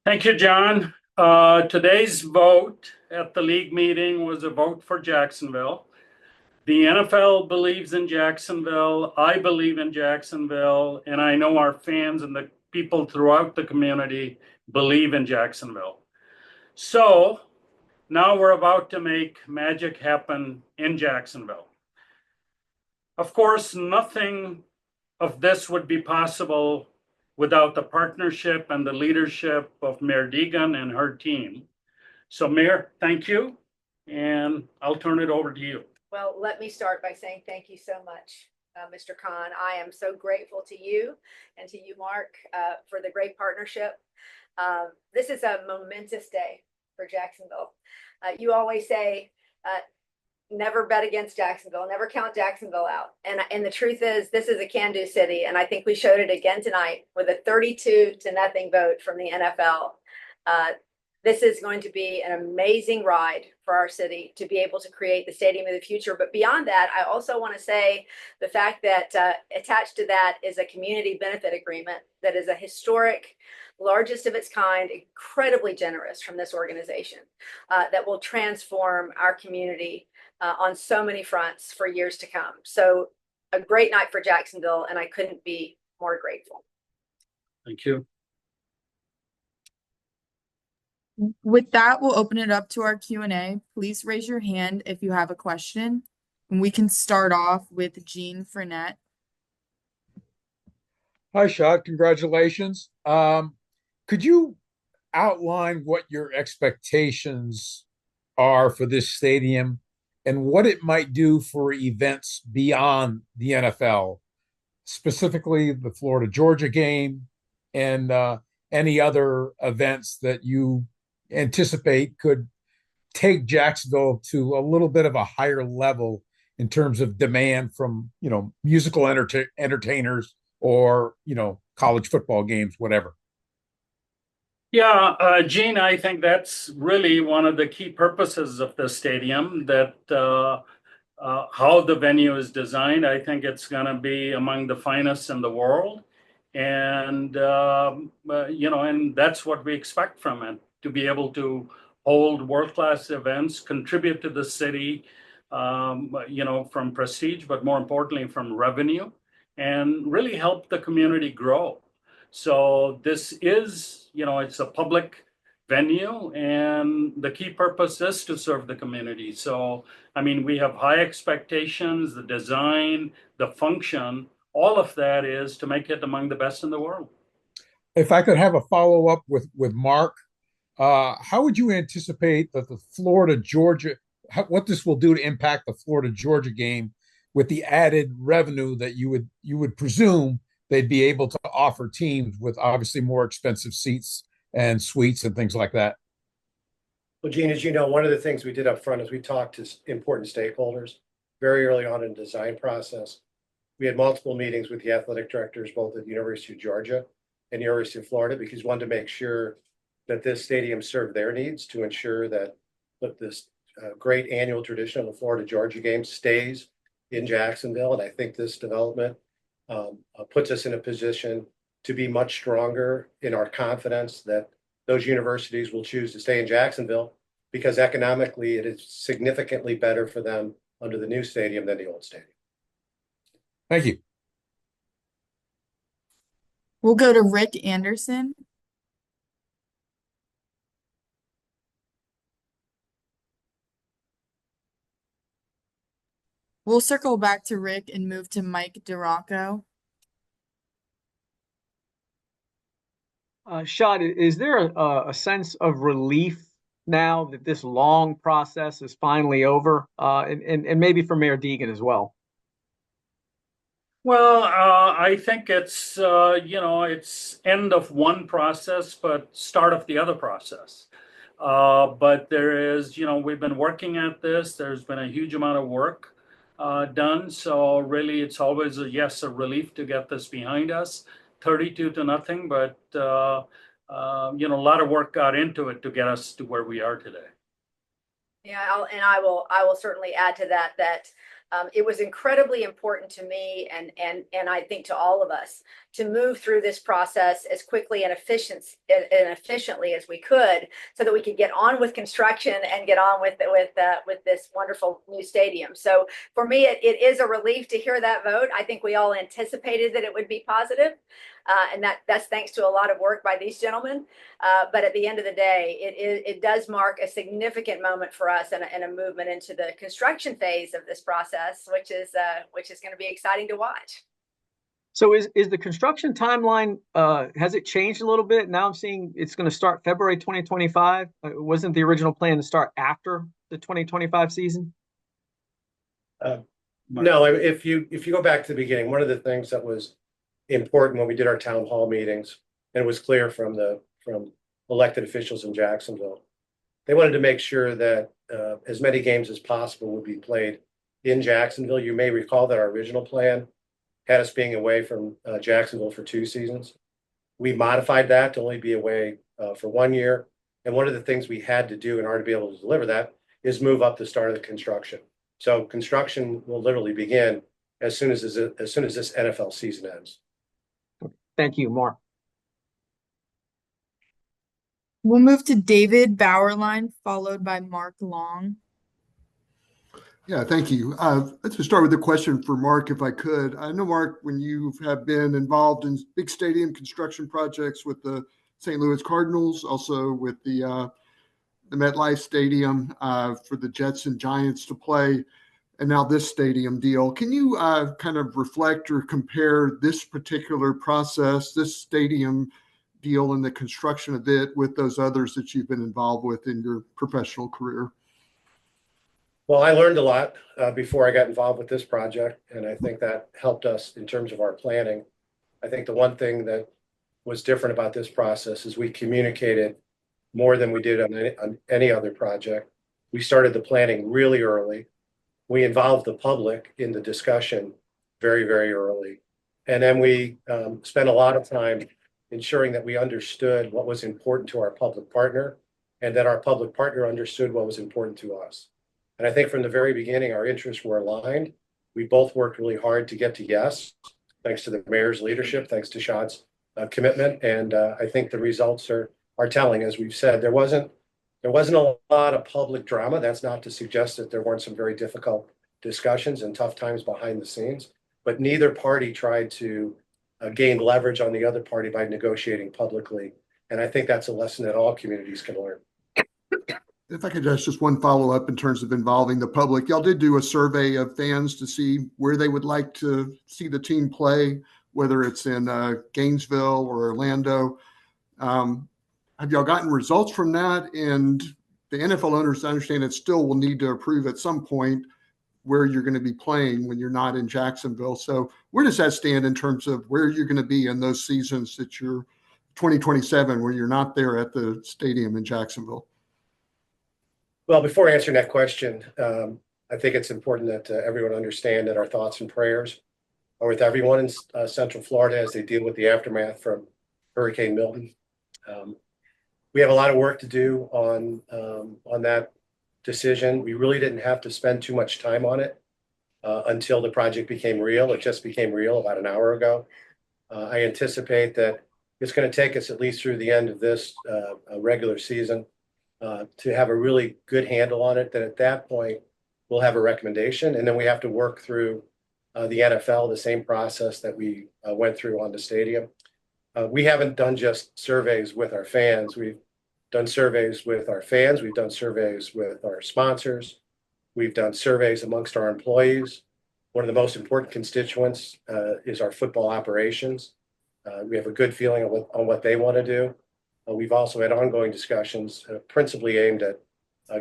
Thank you, John. Today's vote at the league meeting was a vote for Jacksonville. The NFL believes in Jacksonville. I believe in Jacksonville, and I know our fans and the people throughout the community believe in Jacksonville. So now we're about to make magic happen in Jacksonville. Of course, nothing of this would be possible without the partnership and the leadership of Mayor Deegan and her team. So Mayor, thank you, and I'll turn it over to you. Well, let me start by saying thank you so much, Mr. Khan. I am so grateful to you and to you, Mark, for the great partnership. This is a momentous day for Jacksonville. You always say, never bet against Jacksonville, never count Jacksonville out. And the truth is, this is a can-do city, and I think we showed it again tonight with a 32-0 vote from the NFL. This is going to be an amazing ride for our city to be able to create the stadium of the future. But beyond that, I also want to say the fact that attached to that is a community benefit agreement that is a historic, largest of its kind, incredibly generous from this organization that will transform our community on so many fronts for years to come. So a great night for Jacksonville, and I couldn't be more grateful. Thank you. With that, we'll open it up to our Q&A. Please raise your hand if you have a question. And we can start off with Jean Frenette. Hi, Shad. Congratulations. Could you outline what your expectations are for this stadium and what it might do for events beyond the NFL, specifically the Florida-Georgia game and any other events that you anticipate could take Jacksonville to a little bit of a higher level in terms of demand from, musical entertainers or, college football games, whatever? Yeah, Gene, I think that's really one of the key purposes of the stadium, that how the venue is designed. I think it's going to be among the finest in the world. And, and that's what we expect from it, to be able to hold world-class events, contribute to the city, from prestige, but more importantly, from revenue, and really help the community grow. So this is, it's a public venue, and the key purpose is to serve the community. So, we have high expectations, the design, the function, all of that is to make it among the best in the world. If I could have a follow-up with Mark, how would you anticipate that the Florida-Georgia, what this will do to impact the Florida-Georgia game with the added revenue that you would presume they'd be able to offer teams with obviously more expensive seats and suites and things like that? Well, Gene, as you know, one of the things we did up front is we talked to important stakeholders very early on in the design process. We had multiple meetings with the athletic directors, both at the University of Georgia and the University of Florida, because we wanted to make sure that this stadium served their needs to ensure that this great annual tradition of the Florida-Georgia game stays in Jacksonville. And I think this development puts us in a position to be much stronger in our confidence that those universities will choose to stay in Jacksonville, because economically it is significantly better for them under the new stadium than the old stadium. Thank you. We'll go to Rick Anderson. We'll circle back to Rick and move to Mike DeRocco. Shad, is there a sense of relief now that this long process is finally over, and maybe for Mayor Deegan as well? Well, I think it's, it's end of one process, but start of the other process. But there is, we've been working at this. There's been a huge amount of work done. So really, it's always a relief to get this behind us. 32-0, but a lot of work got into it to get us to where we are today. Yeah, I will certainly add to that It was incredibly important to me and I think to all of us to move through this process as quickly and efficiently as we could, so that we could get on with construction and get on with this wonderful new stadium. So for me, it is a relief to hear that vote. I think we all anticipated that it would be positive. And that's thanks to a lot of work by these gentlemen. But at the end of the day, it does mark a significant moment for us and a movement into the construction phase of this process, which is going to be exciting to watch. So is the construction timeline, has it changed a little bit? Now I'm seeing it's going to start February 2025. Wasn't the original plan to start after the 2025 season? No, if you go back to the beginning, one of the things that was important when we did our town hall meetings, and it was clear from elected officials in Jacksonville, they wanted to make sure that as many games as possible would be played in Jacksonville. You may recall that our original plan had us being away from Jacksonville for 2 seasons. We modified that to only be away for 1 year. And one of the things we had to do in order to be able to deliver that is move up the start of the construction. So construction will literally begin as soon as this NFL season ends. Thank you, Mark. We'll move to David Bauerlein, followed by Mark Long. Yeah, thank you. Let's just start with a question for Mark, if I could. I know, Mark, when you have been involved in big stadium construction projects with the St. Louis Cardinals, also with the MetLife Stadium for the Jets and Giants to play, and now this stadium deal. Can you kind of reflect or compare this particular process, this stadium deal and the construction of it, with those others that you've been involved with in your professional career? Well, I learned a lot before I got involved with this project, and I think that helped us in terms of our planning. I think the one thing that was different about this process is we communicated more than we did on any other project. We started the planning really early. We involved the public in the discussion very, very early. And then we spent a lot of time ensuring that we understood what was important to our public partner, and that our public partner understood what was important to us. And I think from the very beginning, our interests were aligned. We both worked really hard to get to yes, thanks to the mayor's leadership, thanks to Shad's commitment. And I think the results are telling. As we've said, there wasn't a lot of public drama. That's not to suggest that there weren't some very difficult discussions and tough times behind the scenes, but neither party tried to gain leverage on the other party by negotiating publicly. And I think that's a lesson that all communities can learn. If I could just one follow-up in terms of involving the public. Y'all did do a survey of fans to see where they would like to see the team play, whether it's in Gainesville or Orlando. Have y'all gotten results from that? And the NFL owners, I understand, it still will need to approve at some point where you're going to be playing when you're not in Jacksonville. So where does that stand in terms of where you're going to be in those seasons that you're 2027, where you're not there at the stadium in Jacksonville? Well, before answering that question, I think it's important that everyone understand that our thoughts and prayers are with everyone in Central Florida as they deal with the aftermath from Hurricane Milton. We have a lot of work to do on that decision. We really didn't have to spend too much time on it until the project became real. It just became real about an hour ago. I anticipate that it's going to take us at least through the end of this regular season to have a really good handle on it. That at that point, we'll have a recommendation, and then we have to work through the NFL, the same process that we went through on the stadium. We haven't done just surveys with our fans. We've done surveys with our fans. We've done surveys with our sponsors. We've done surveys amongst our employees. One of the most important constituents is our football operations. We have a good feeling on what they want to do. We've also had ongoing discussions, principally aimed at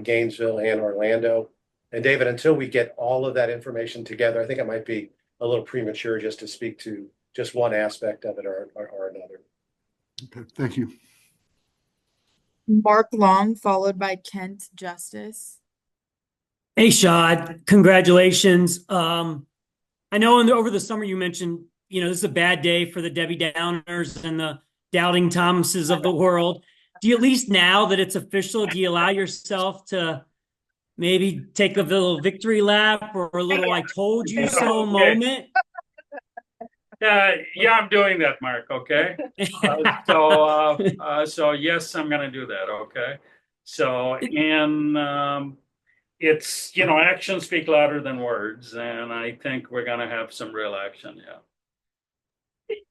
Gainesville and Orlando. And David, until we get all of that information together, I think it might be a little premature just to speak to just one aspect of it or another. Okay, thank you. Mark Long, followed by Kent Justice. Hey, Shad, congratulations. I know over the summer you mentioned, this is a bad day for the Debbie Downers and the doubting Thomases of the world. Do you, at least now that it's official, do you allow yourself to maybe take a little victory lap or a little "I told you so" Okay. moment? Yeah, I'm doing that, Mark. Okay. So yes, I'm going to do that. Okay. So, and it's, actions speak louder than words, and I think we're going to have some real action. Yeah.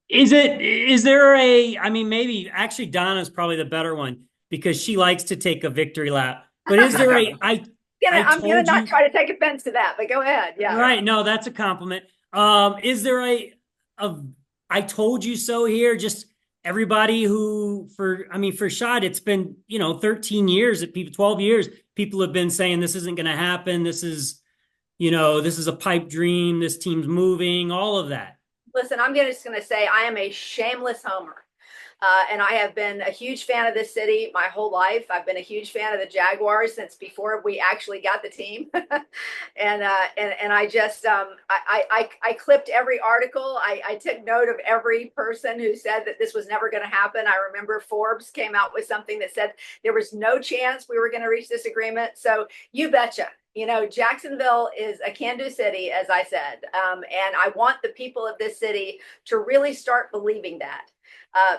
Is there I mean, maybe actually Donna's probably the better one because she likes to take a victory lap. But is there I I'm gonna told not you, try to take offense to that, but go ahead. Yeah. right? No, that's a compliment. Is there a "I told you so" here? Just everybody who for Shad, it's been 13 years that people 12 years people have been saying this isn't going to happen. This is a pipe dream. This team's moving. All of that. Listen, I'm just going to say I am a shameless homer. And I have been a huge fan of this city my whole life. I've been a huge fan of the Jaguars since before we actually got the team. and I just I clipped every article. I took note of every person who said that this was never going to happen. I remember Forbes came out with something that said there was no chance we were going to reach this agreement. So you betcha. Jacksonville is a can-do city, as I said, and I want the people of this city to really start believing that.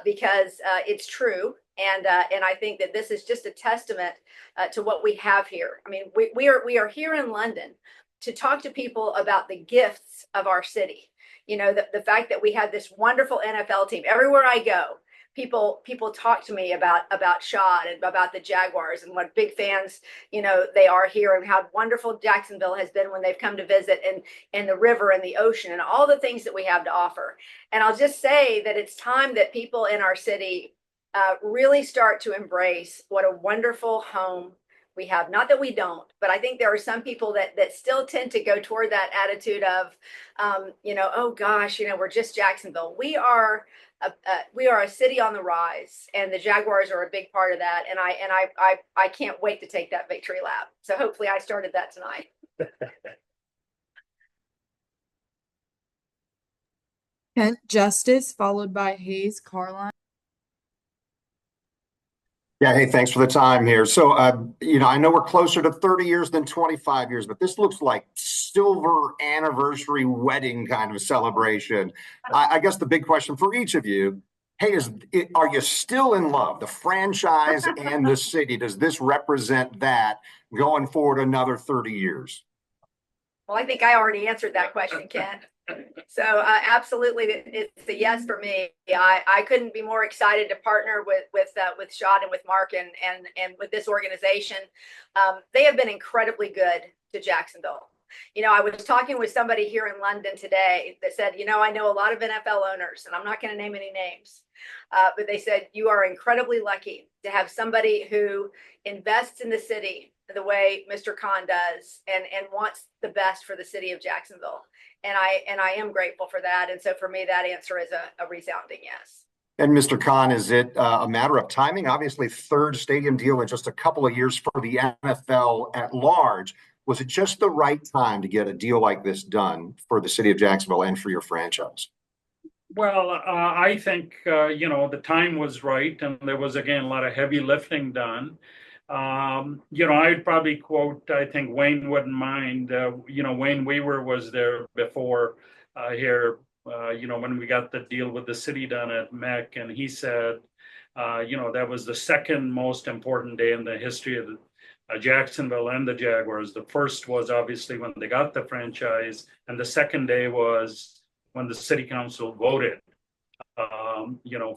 Because it's true. And I think that this is just a testament to what we have here. I mean, we are here in London to talk to people about the gifts of our city. The fact that we have this wonderful NFL team. Everywhere I go, people talk to me about Shad and about the Jaguars and what big fans they are here, and how wonderful Jacksonville has been when they've come to visit, and the river and the ocean and all the things that we have to offer. And I'll just say that it's time that people in our city really start to embrace what a wonderful home we have. Not that we don't, but I think there are some people that still tend to go toward that attitude of, oh gosh, we're just Jacksonville. We are a city on the rise, and the Jaguars are a big part of that. And I can't wait to take that victory lap. So hopefully I started that tonight. Kent Justice, followed by Hayes Carline. Yeah, hey, thanks for the time here. So, I know we're closer to 30 years than 25 years, but this looks like silver anniversary wedding kind of celebration. I guess the big question for each of you, hey, are you still in love? The franchise and the city, does this represent that going forward another 30 years? Well, I think I already answered that question, Ken. So absolutely, it's a yes for me. I couldn't be more excited to partner with Shad and with Mark and with this organization. They have been incredibly good to Jacksonville. I was talking with somebody here in London today that said, I know a lot of NFL owners, and I'm not going to name any names, but they said you are incredibly lucky to have somebody who invests in the city the way Mr. Khan does and wants the best for the city of Jacksonville. And I am grateful for that. And so for me, that answer is a resounding yes. And Mr. Khan, is it a matter of timing? Obviously, third stadium deal in just a couple of years for the NFL at large. Was it just the right time to get a deal like this done for the city of Jacksonville and for your franchise? Well, I think, the time was right, and there was, again, a lot of heavy lifting done. I'd probably quote, I think Wayne wouldn't mind, Wayne Weaver was there before here, when we got the deal with the city done at MEC, and he said, that was the second most important day in the history of Jacksonville and the Jaguars. The first was obviously when they got the franchise, and the second day was when the city council voted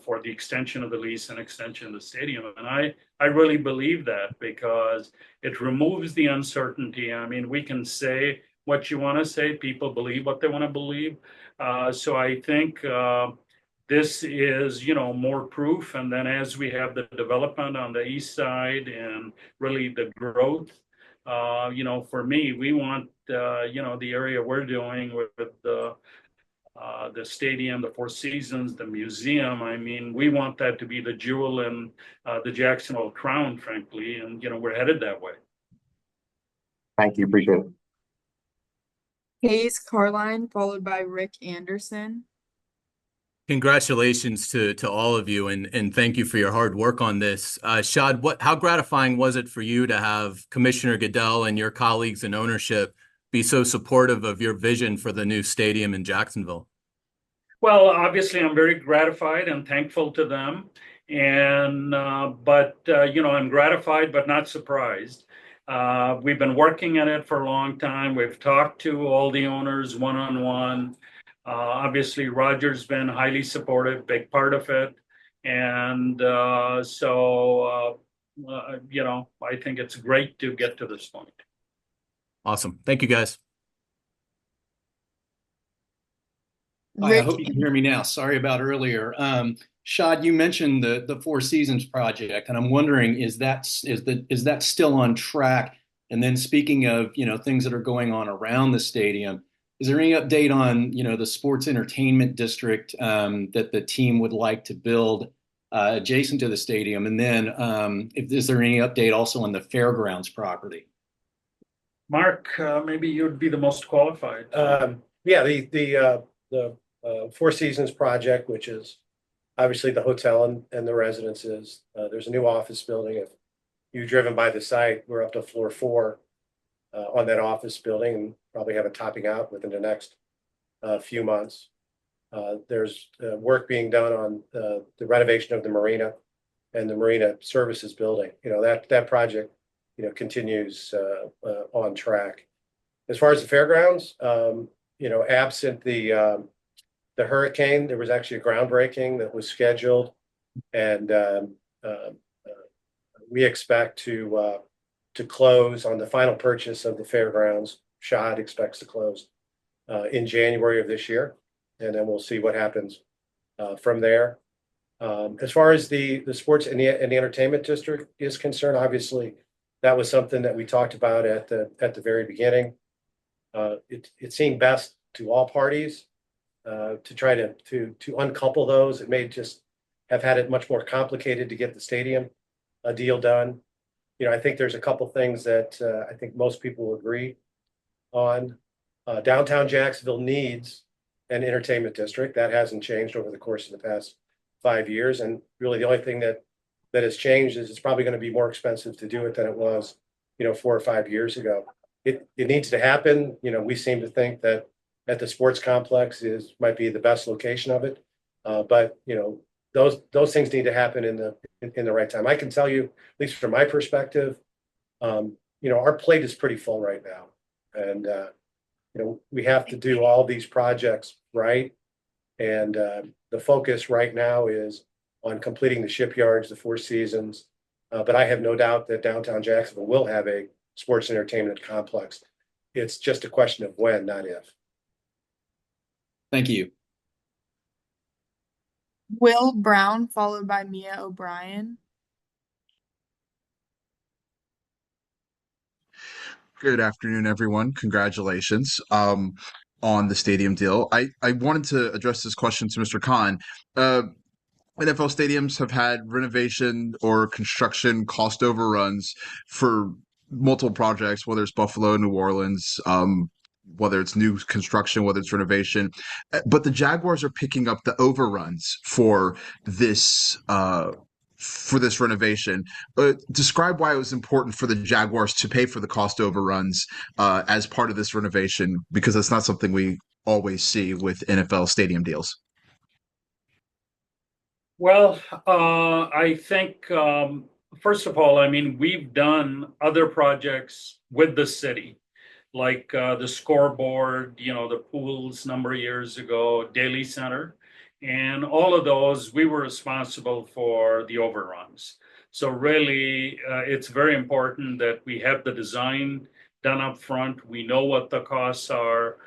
for the extension of the lease and extension of the stadium. And I really believe that, because it removes the uncertainty. I mean, we can say what you want to say. People believe what they want to believe. So I think this is, more proof. And then as we have the development on the east side and really the growth, for me, we want, the area we're doing with the stadium, the Four Seasons, the museum. I mean, we want that to be the jewel in the Jacksonville crown, frankly, and we're headed that way. Thank you. Appreciate it. Hayes Carline, followed by Rick Anderson. Congratulations to all of you, and thank you for your hard work on this. Shad, how gratifying was it for you to have Commissioner Goodell and your colleagues in ownership be so supportive of your vision for the new stadium in Jacksonville? Well, obviously, I'm very gratified and thankful to them. And I'm gratified but not surprised. We've been working at it for a long time. We've talked to all the owners one-on-one. Obviously, Roger's been highly supportive, big part of it. And I think it's great to get to this point. Awesome. Thank you, guys. Hi, I hope you can hear me now. Sorry about earlier. Shad, you mentioned the Four Seasons project, and I'm wondering, is that still on track? And then speaking of, things that are going on around the stadium, is there any update on, the sports entertainment district that the team would like to build adjacent to the stadium? And then is there any update also on the fairgrounds property? Mark, maybe you'd be the most qualified. Yeah, the Four Seasons project, which is obviously the hotel and the residences. There's a new office building. If you've driven by the site, we're up to floor 4 on that office building, and probably have it topping out within the next few months. There's work being done on the renovation of the marina and the marina services building. That project continues on track. As far as the fairgrounds, absent the hurricane, there was actually a groundbreaking that was scheduled, and we expect to close on the final purchase of the fairgrounds. Shad expects to close in January of this year, and then we'll see what happens from there. As far as the sports and the entertainment district is concerned, obviously that was something that we talked about at the very beginning. It seemed best to all parties to try to uncouple those. It may just have had it much more complicated to get the stadium deal done. I think there's a couple things that I think most people will agree on. Downtown Jacksonville needs an entertainment district. That hasn't changed over the course of the past 5 years. And really the only thing that has changed is it's probably going to be more expensive to do it than it was, 4 or 5 years ago. It needs to happen. We seem to think that at the sports complex might be the best location of it. But those things need to happen in the right time. I can tell you, at least from my perspective, our plate is pretty full right now. And we have to do all these projects right. And the focus right now is on completing the shipyards, the Four Seasons. But I have no doubt that downtown Jacksonville will have a sports entertainment complex. It's just a question of when, not if. Thank you. Will Brown, followed by Mia O'Brien. Good afternoon, everyone. Congratulations on the stadium deal. I wanted to address this question to Mr. Khan. NFL stadiums have had renovation or construction cost overruns for multiple projects, whether it's Buffalo, New Orleans, whether it's new construction, whether it's renovation. But the Jaguars are picking up the overruns for this renovation. Describe why it was important for the Jaguars to pay for the cost overruns as part of this renovation, because that's not something we always see with NFL stadium deals. Well, I think, first of all, we've done other projects with the city, like the scoreboard, the pools a number of years ago, Daily Center. And all of those, we were responsible for the overruns. So really, it's very important that we have the design done up front. We know what the costs are.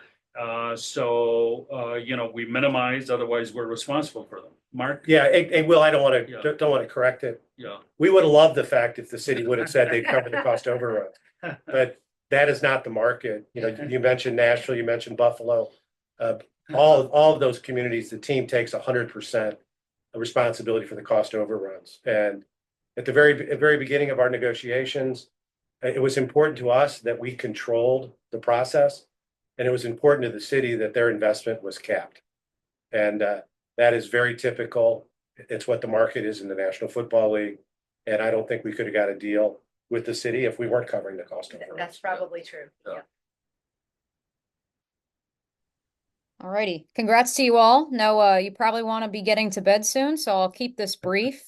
We minimize, otherwise we're responsible for them. Mark? Yeah, and Will, I don't want to correct it. Yeah. We would have loved the fact if the city would have said they'd cover the cost overruns, but that is not the market. You mentioned Nashville, you mentioned Buffalo. All of those communities, the team takes 100% responsibility for the cost overruns. And at the very beginning of our negotiations, it was important to us that we controlled the process, and it was important to the city that their investment was capped. And That is very typical. It's what the market is in the National Football League. And I don't think we could have got a deal with the city if we weren't covering the cost of it. That's probably true. Yeah. Yeah. Alrighty, congrats to you all. Now, you probably want to be getting to bed soon, so I'll keep this brief.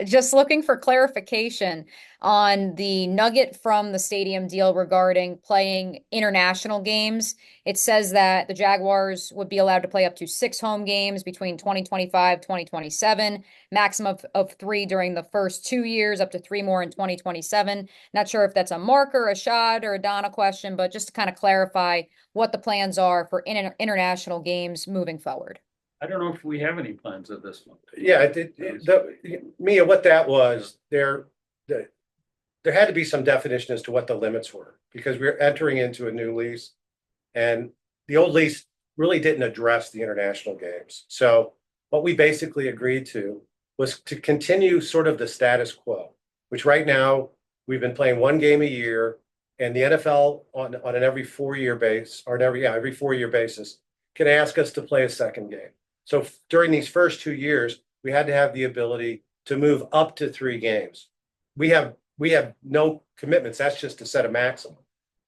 Just looking for clarification on the nugget from the stadium deal regarding playing international games. It says that the Jaguars would be allowed to play up to 6 home games between 2025, 2027, maximum of 3 during the first 2 years, up to 3 more in 2027. Not sure if that's a Marker, a Shad, or a Donna question, but just to kind of clarify what the plans are for international games moving forward. I don't know if we have any plans at this point. Yeah, Mia, what that was, there had to be some definition as to what the limits were, because we're entering into a new lease, and the old lease really didn't address the international games. So what we basically agreed to was to continue sort of the status quo, which right now we've been playing 1 game a year, and the NFL on an every 4-year base, or every 4-year basis, can ask us to play a second game. So during these first 2 years, we had to have the ability to move up to 3 games. We have no commitments. That's just to set a maximum.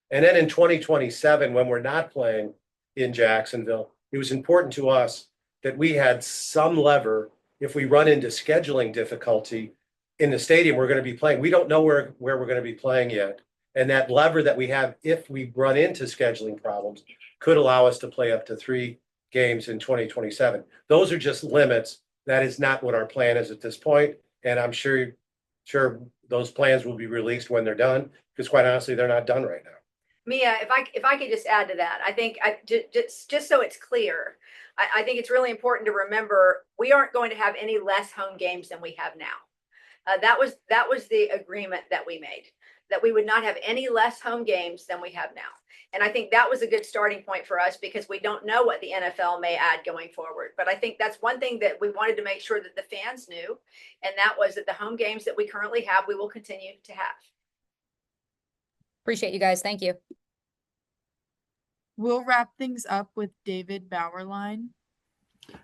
And then in 2027, when we're not playing in Jacksonville, it was important to us that we had some lever if we run into scheduling difficulty in the stadium we're going to be playing. We don't know where we're going to be playing yet. And that lever that we have, if we run into scheduling problems, could allow us to play up to 3 games in 2027. Those are just limits. That is not what our plan is at this point. And I'm sure those plans will be released when they're done, because quite honestly, they're not done right now. Mia, if I could just add to that, I think just so it's clear, I think it's really important to remember we aren't going to have any less home games than we have now. That was the agreement that we made, that we would not have any less home games than we have now. And I think that was a good starting point for us, because we don't know what the NFL may add going forward. But I think that's one thing that we wanted to make sure that the fans knew, and that was that the home games that we currently have, we will continue to have. Appreciate you guys. Thank you. We'll wrap things up with David Bauerlein.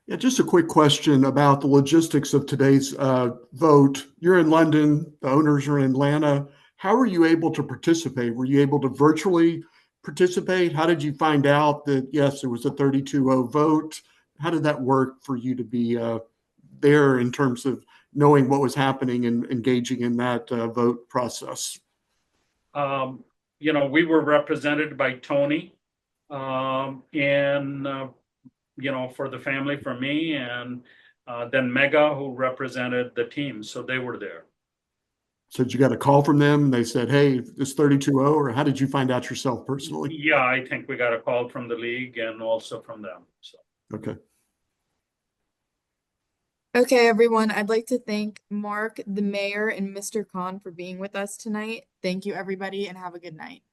Yeah, just a quick question about the logistics of today's vote. You're in London, the owners are in Atlanta. How were you able to participate? Were you able to virtually participate? How did you find out that, yes, it was a 32-0 vote? How did that work for you to be there in terms of knowing what was happening and engaging in that vote process? We were represented by Tony for the family, for me, and then Mega, who represented the team. So they were there. So did you got a call from them and they said, hey, it's 32-0, or how did you find out yourself personally? Yeah, I think we got a call from the league and also from them. So. Okay. Okay, everyone, I'd like to thank Mark, the mayor, and Mr. Khan for being with us tonight. Thank you, everybody, and have a good night.